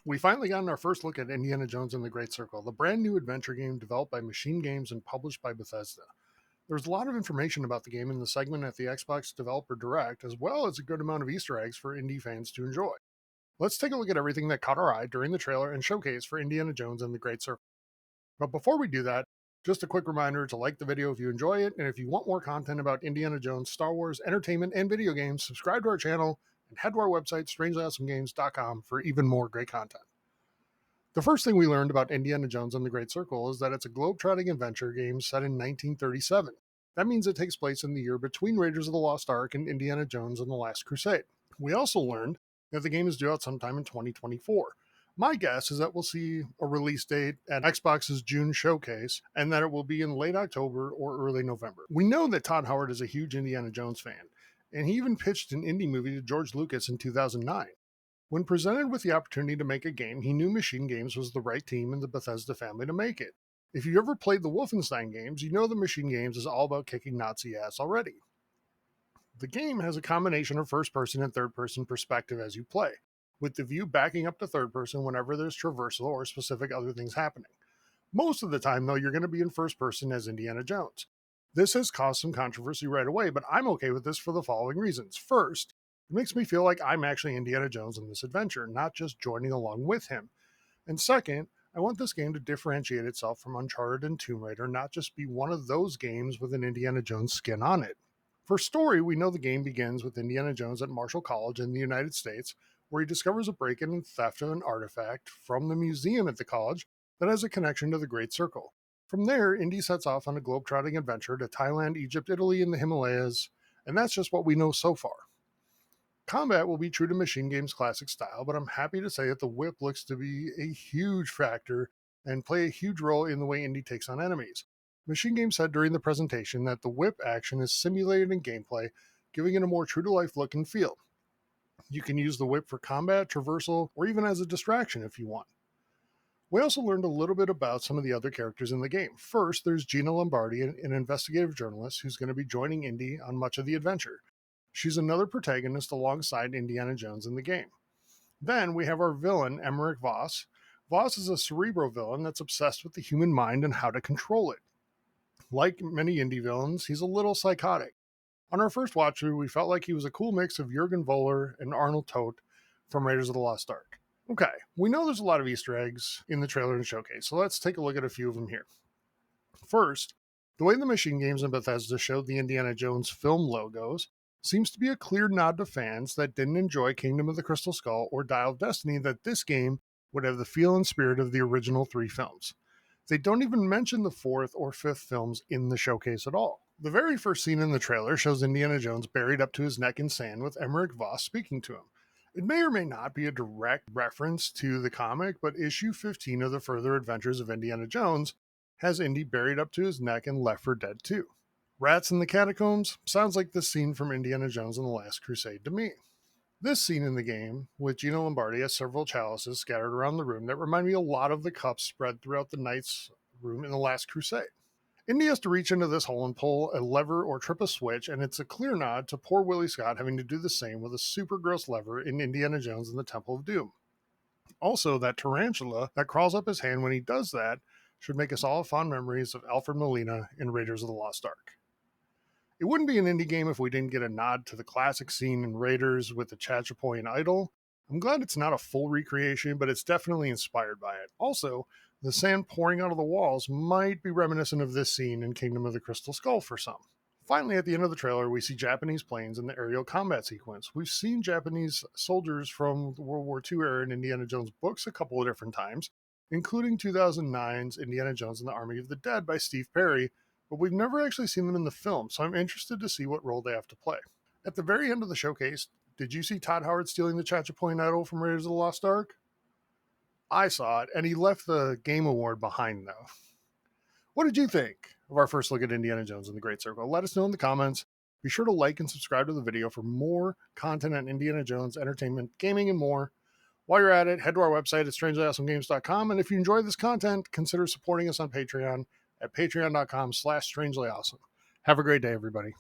We finally gotten our first look at Indiana Jones and the Great Circle, the brand new adventure game developed by Machine Games and published by Bethesda. There's a lot of information about the game in the segment at the Xbox Developer Direct, as well as a good amount of Easter eggs for indie fans to enjoy. Let's take a look at everything that caught our eye during the trailer and showcase for Indiana Jones and the Great Circle. But before we do that, just a quick reminder to like the video if you enjoy it, and if you want more content about Indiana Jones, Star Wars, entertainment, and video games, subscribe to our channel and head to our website, strangelyAwesomeGames.com, for even more great content. The first thing we learned about Indiana Jones and the Great Circle is that it's a globe-trotting adventure game set in 1937. That means it takes place in the year between Raiders of the Lost Ark and Indiana Jones and the Last Crusade. We also learned that the game is due out sometime in 2024. My guess is that we'll see a release date at Xbox's June showcase, and that it will be in late October or early November. We know that Todd Howard is a huge Indiana Jones fan, and he even pitched an Indy movie to George Lucas in 2009. When presented with the opportunity to make a game, he knew Machine Games was the right team in the Bethesda family to make it. If you ever played the Wolfenstein games, you know that Machine Games is all about kicking Nazi ass already. The game has a combination of first-person and third-person perspective as you play, with the view backing up to third-person whenever there's traversal or specific other things happening. Most of the time, though, you're going to be in first-person as Indiana Jones. This has caused some controversy right away, but I'm okay with this for the following reasons. First, it makes me feel like I'm actually Indiana Jones in this adventure, not just joining along with him. And second, I want this game to differentiate itself from Uncharted and Tomb Raider, not just be one of those games with an Indiana Jones skin on it. For story, we know the game begins with Indiana Jones at Marshall College in the United States, where he discovers a break-in and theft of an artifact from the museum at the college that has a connection to the Great Circle. From there, Indy sets off on a globe-trotting adventure to Thailand, Egypt, Italy, and the Himalayas, and that's just what we know so far. Combat will be true to Machine Games' classic style, but I'm happy to say that the whip looks to be a huge factor and play a huge role in the way Indy takes on enemies. Machine Games said during the presentation that the whip action is simulated in gameplay, giving it a more true-to-life look and feel. You can use the whip for combat, traversal, or even as a distraction if you want. We also learned a little bit about some of the other characters in the game. First, there's Gina Lombardi, an investigative journalist who's going to be joining Indy on much of the adventure. She's another protagonist alongside Indiana Jones in the game. Then we have our villain, Emmerich Voss. Voss is a cerebral villain that's obsessed with the human mind and how to control it. Like many Indy villains, he's a little psychotic. On our first watch through, we felt like he was a cool mix of Jürgen Voller and Arnold Toth from Raiders of the Lost Ark. Okay, we know there's a lot of Easter eggs in the trailer and showcase, so let's take a look at a few of them here. First, the way the Machine Games and Bethesda showed the Indiana Jones film logos seems to be a clear nod to fans that didn't enjoy Kingdom of the Crystal Skull or Dial of Destiny that this game would have the feel and spirit of the original 3 films. They don't even mention the 4th or 5th films in the showcase at all. The very first scene in the trailer shows Indiana Jones buried up to his neck in sand with Emmerich Voss speaking to him. It may or may not be a direct reference to the comic, but issue 15 of the Further Adventures of Indiana Jones has Indy buried up to his neck and left for dead too. Rats in the Catacombs sounds like the scene from Indiana Jones and the Last Crusade to me. This scene in the game, with Gina Lombardi, has several chalices scattered around the room that remind me a lot of the cups spread throughout the Knight's room in the Last Crusade. Indy has to reach into this hole and pull a lever or trip a switch, and it's a clear nod to poor Willie Scott having to do the same with a super gross lever in Indiana Jones and the Temple of Doom. Also, that tarantula that crawls up his hand when he does that should make us all fond memories of Alfred Molina in Raiders of the Lost Ark. It wouldn't be an Indy game if we didn't get a nod to the classic scene in Raiders with the Chachapoyan idol. I'm glad it's not a full recreation, but it's definitely inspired by it. Also, the sand pouring out of the walls might be reminiscent of this scene in Kingdom of the Crystal Skull for some. Finally, at the end of the trailer, we see Japanese planes in the aerial combat sequence. We've seen Japanese soldiers from the World War II era in Indiana Jones books a couple of different times, including 2009's Indiana Jones and the Army of the Dead by Steve Perry, but we've never actually seen them in the film, so I'm interested to see what role they have to play. At the very end of the showcase, did you see Todd Howard stealing the Chachapoyan idol from Raiders of the Lost Ark? I saw it, and he left the game award behind, though. What did you think of our first look at Indiana Jones and the Great Circle? Let us know in the comments. Be sure to like and subscribe to the video for more content on Indiana Jones, entertainment, gaming, and more. While you're at it, head to our website at strangelyAwesomeGames.com, and if you enjoy this content, consider supporting us on Patreon at patreon.com/strangelyawesome. Have a great day, everybody.